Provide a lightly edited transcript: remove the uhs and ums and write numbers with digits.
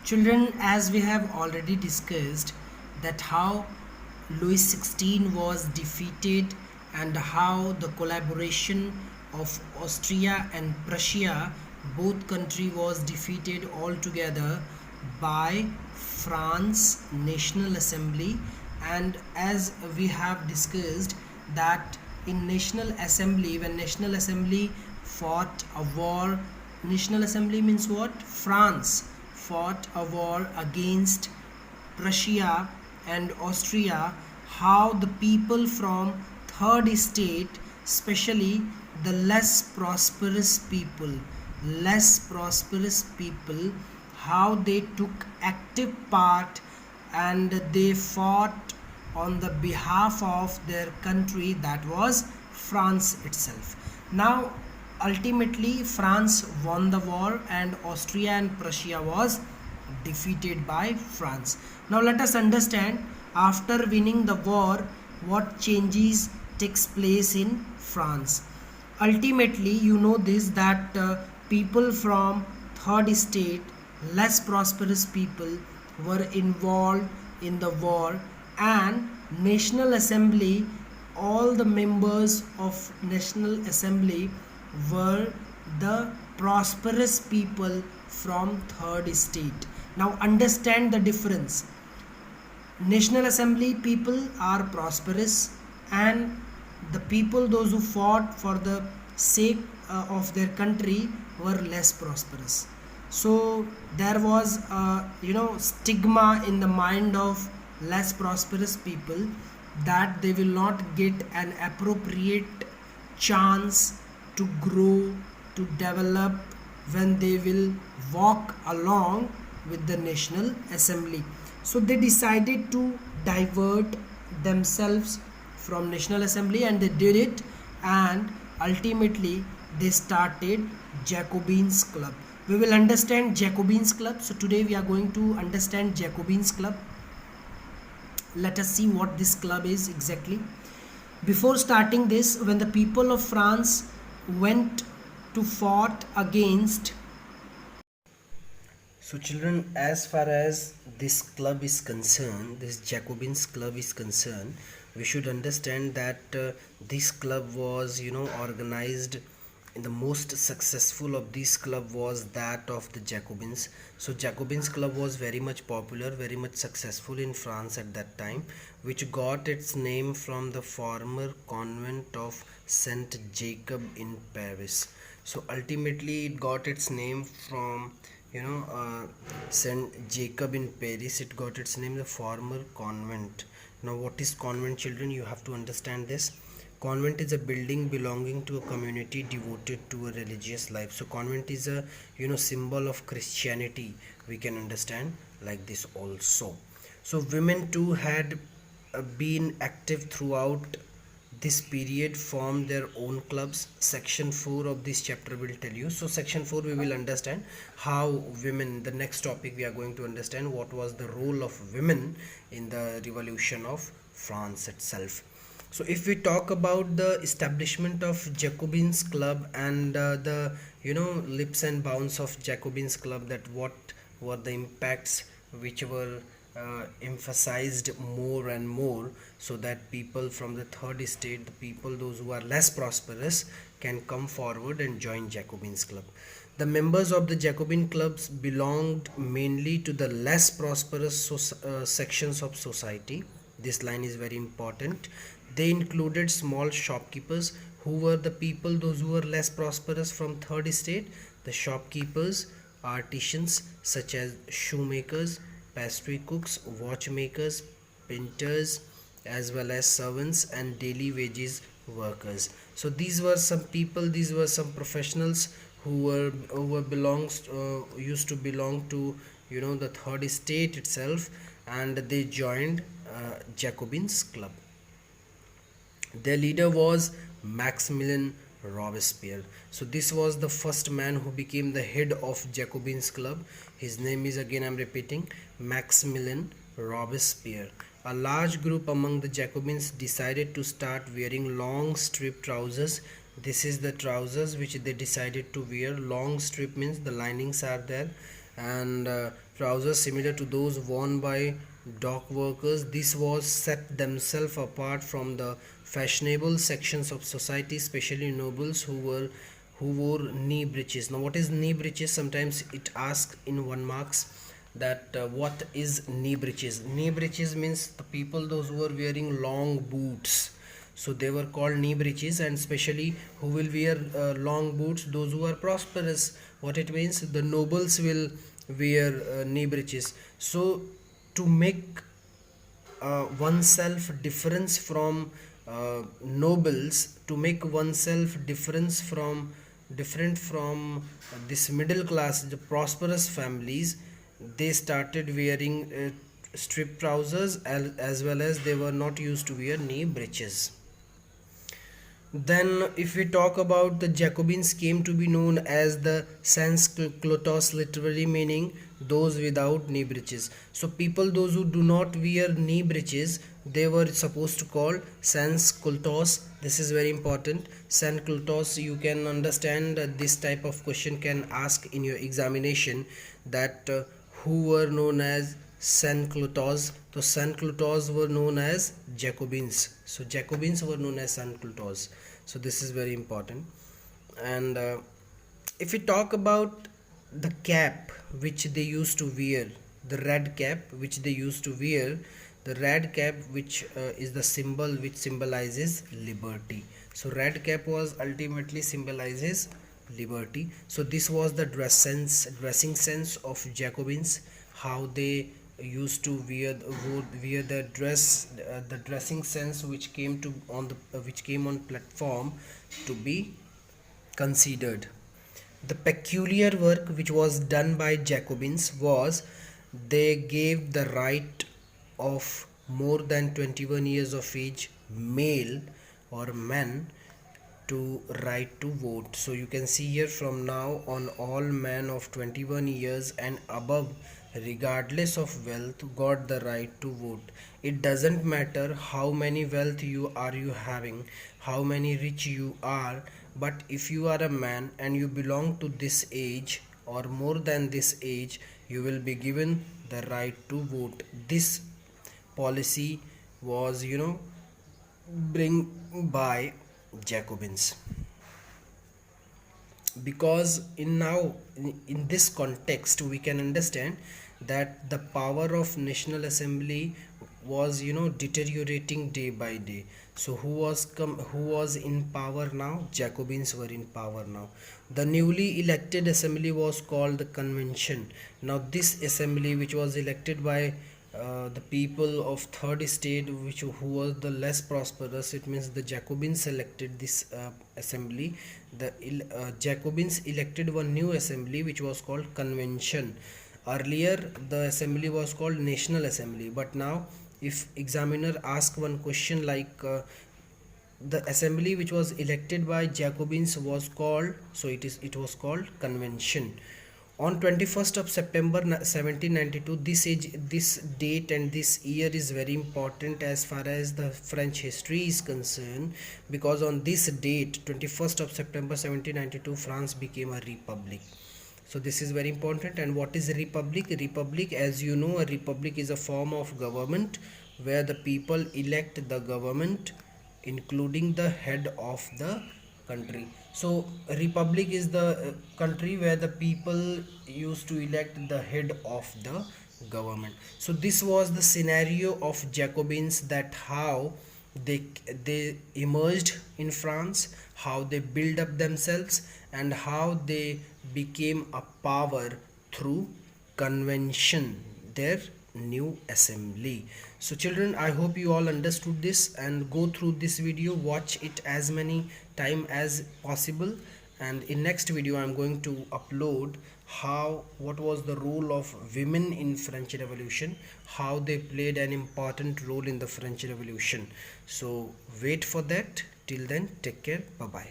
Children, as we have already discussed, that how Louis XVI was defeated and how the collaboration of Austria and Prussia, both country was defeated altogether by France National Assembly. And as we have discussed that in National Assembly, when National Assembly fought a war, National Assembly means what? France fought a war against Prussia and Austria, how the people from third estate, especially the less prosperous people, how they took active part and they fought on the behalf of their country, that was France itself. Now ultimately France won the war and Austria and Prussia was defeated by France. Now let us understand, after winning the war, what changes takes place in France. Ultimately, you know this, that people from third estate, less prosperous people, were involved in the war, and National Assembly, all the members of National Assembly were the prosperous people from third estate. Now understand the difference. National Assembly people are prosperous, and the people, those who fought for the sake of their country, were less prosperous. So there was stigma in the mind of less prosperous people, that they will not get an appropriate chance to grow, to develop, when they will walk along with the National Assembly. So they decided to divert themselves from National Assembly, and they did it, and ultimately they started Jacobins Club. We will understand Jacobins Club. So today we are going to understand Jacobins Club. Let us see what this club is exactly. Before starting this, when the people of France went to fought against, so children, as far as this club is concerned, this Jacobins Club is concerned, we should understand that this club was organized, and the most successful of this club was that of the Jacobins. So Jacobins Club was very much popular, very much successful in France at that time, which got its name from the former convent of Saint Jacob in Paris. So ultimately it got its name from Saint Jacob in Paris. It got its name, the former convent. Now what is convent, children? You have to understand this. Convent is a building belonging to a community devoted to a religious life. So convent is a symbol of Christianity, we can understand like this also. So women too had been active throughout this period, formed their own clubs. Section 4 of this chapter will tell you. So section 4 we will understand how women, the next topic we are going to understand what was the role of women in the revolution of France itself. So if we talk about the establishment of Jacobins Club and the leaps and bounds of Jacobins Club, that what were the impacts which were emphasized more and more, so that people from the third estate, the people those who are less prosperous, can come forward and join Jacobins Club. The members of the Jacobin clubs belonged mainly to the less prosperous sections of society. This line is very important. They included small shopkeepers. Who were the people, those who were less prosperous from third estate? The shopkeepers, artisans such as shoemakers, pastry cooks, watchmakers, painters, as well as servants and daily wages workers. So these were some people, these were some professionals who belongs used to belong to the third estate itself, and they joined Jacobins Club. Their leader was Maximilian Robespierre. So this was the first man who became the head of Jacobins Club. His name is, again I'm repeating, Maximilian Robespierre. A large group among the Jacobins decided to start wearing long strip trousers. This is the trousers which they decided to wear. Long strip means the linings are there, and trousers similar to those worn by dock workers. This was set themselves apart from the fashionable sections of society, especially nobles who wore knee breeches. Now, what is knee breeches? Sometimes it asks in 1 marks that what is knee breeches. Knee breeches means the people those who were wearing long boots, so they were called knee breeches. And especially who will wear long boots? Those who are prosperous. What it means? The nobles will wear knee breeches. So to make oneself difference from nobles, to make oneself different from this middle class, the prosperous families, they started wearing strip trousers, as well as they were not used to wear knee breeches. Then, if we talk about the Jacobins, came to be known as the sans clotos, literally meaning those without knee breeches. So, people those who do not wear knee breeches, they were supposed to call sans clotos. This is very important. Sans clotos. You can understand this type of question can ask in your examination that who were known as sans clotos. So sans clotos were known as Jacobins. So Jacobins were known as sans clotos. So this is very important. And if we talk about the cap which they used to wear, the red cap which they used to wear, the red cap which is the symbol which symbolizes liberty. So red cap was ultimately symbolizes liberty. So this was the dressing sense of Jacobins, how they used to wear the dress, the dressing sense which came to on the which came on platform to be considered. The peculiar work which was done by Jacobins was they gave the right of more than 21 years of age male or men to right to vote. So you can see here, from now on all men of 21 years and above, regardless of wealth, got the right to vote. It doesn't matter how many wealth you having, how many rich you are, but if you are a man and you belong to this age or more than this age, you will be given the right to vote. This policy was bring by Jacobins, because in this context we can understand that the power of National Assembly was deteriorating day by day. So who was in power now? Jacobins were in power now. The newly elected assembly was called the convention. Now this assembly, which was elected by the people of third state, who was the less prosperous, it means the Jacobins selected this assembly. The Jacobins elected one new assembly which was called convention. Earlier the assembly was called National Assembly, but now if examiner ask one question like the assembly which was elected by Jacobins was called, so it was called convention. On 21st of September 1792, this date and this year is very important as far as the French history is concerned, because on this date, 21st of September 1792, France became a republic. So this is very important. And what is a republic? A republic, as you know, a republic is a form of government where the people elect the government, including the head of the country. So a republic is the country where the people used to elect the head of the government. So this was the scenario of Jacobins, that how they emerged in France, how they build up themselves, and how they became a power through convention, their new assembly. So children, I hope you all understood this, and go through this video, watch it as many time as possible. And in next video I'm going to upload what was the role of women in French Revolution, how they played an important role in the French Revolution. So wait for that. Till then, take care. Bye bye.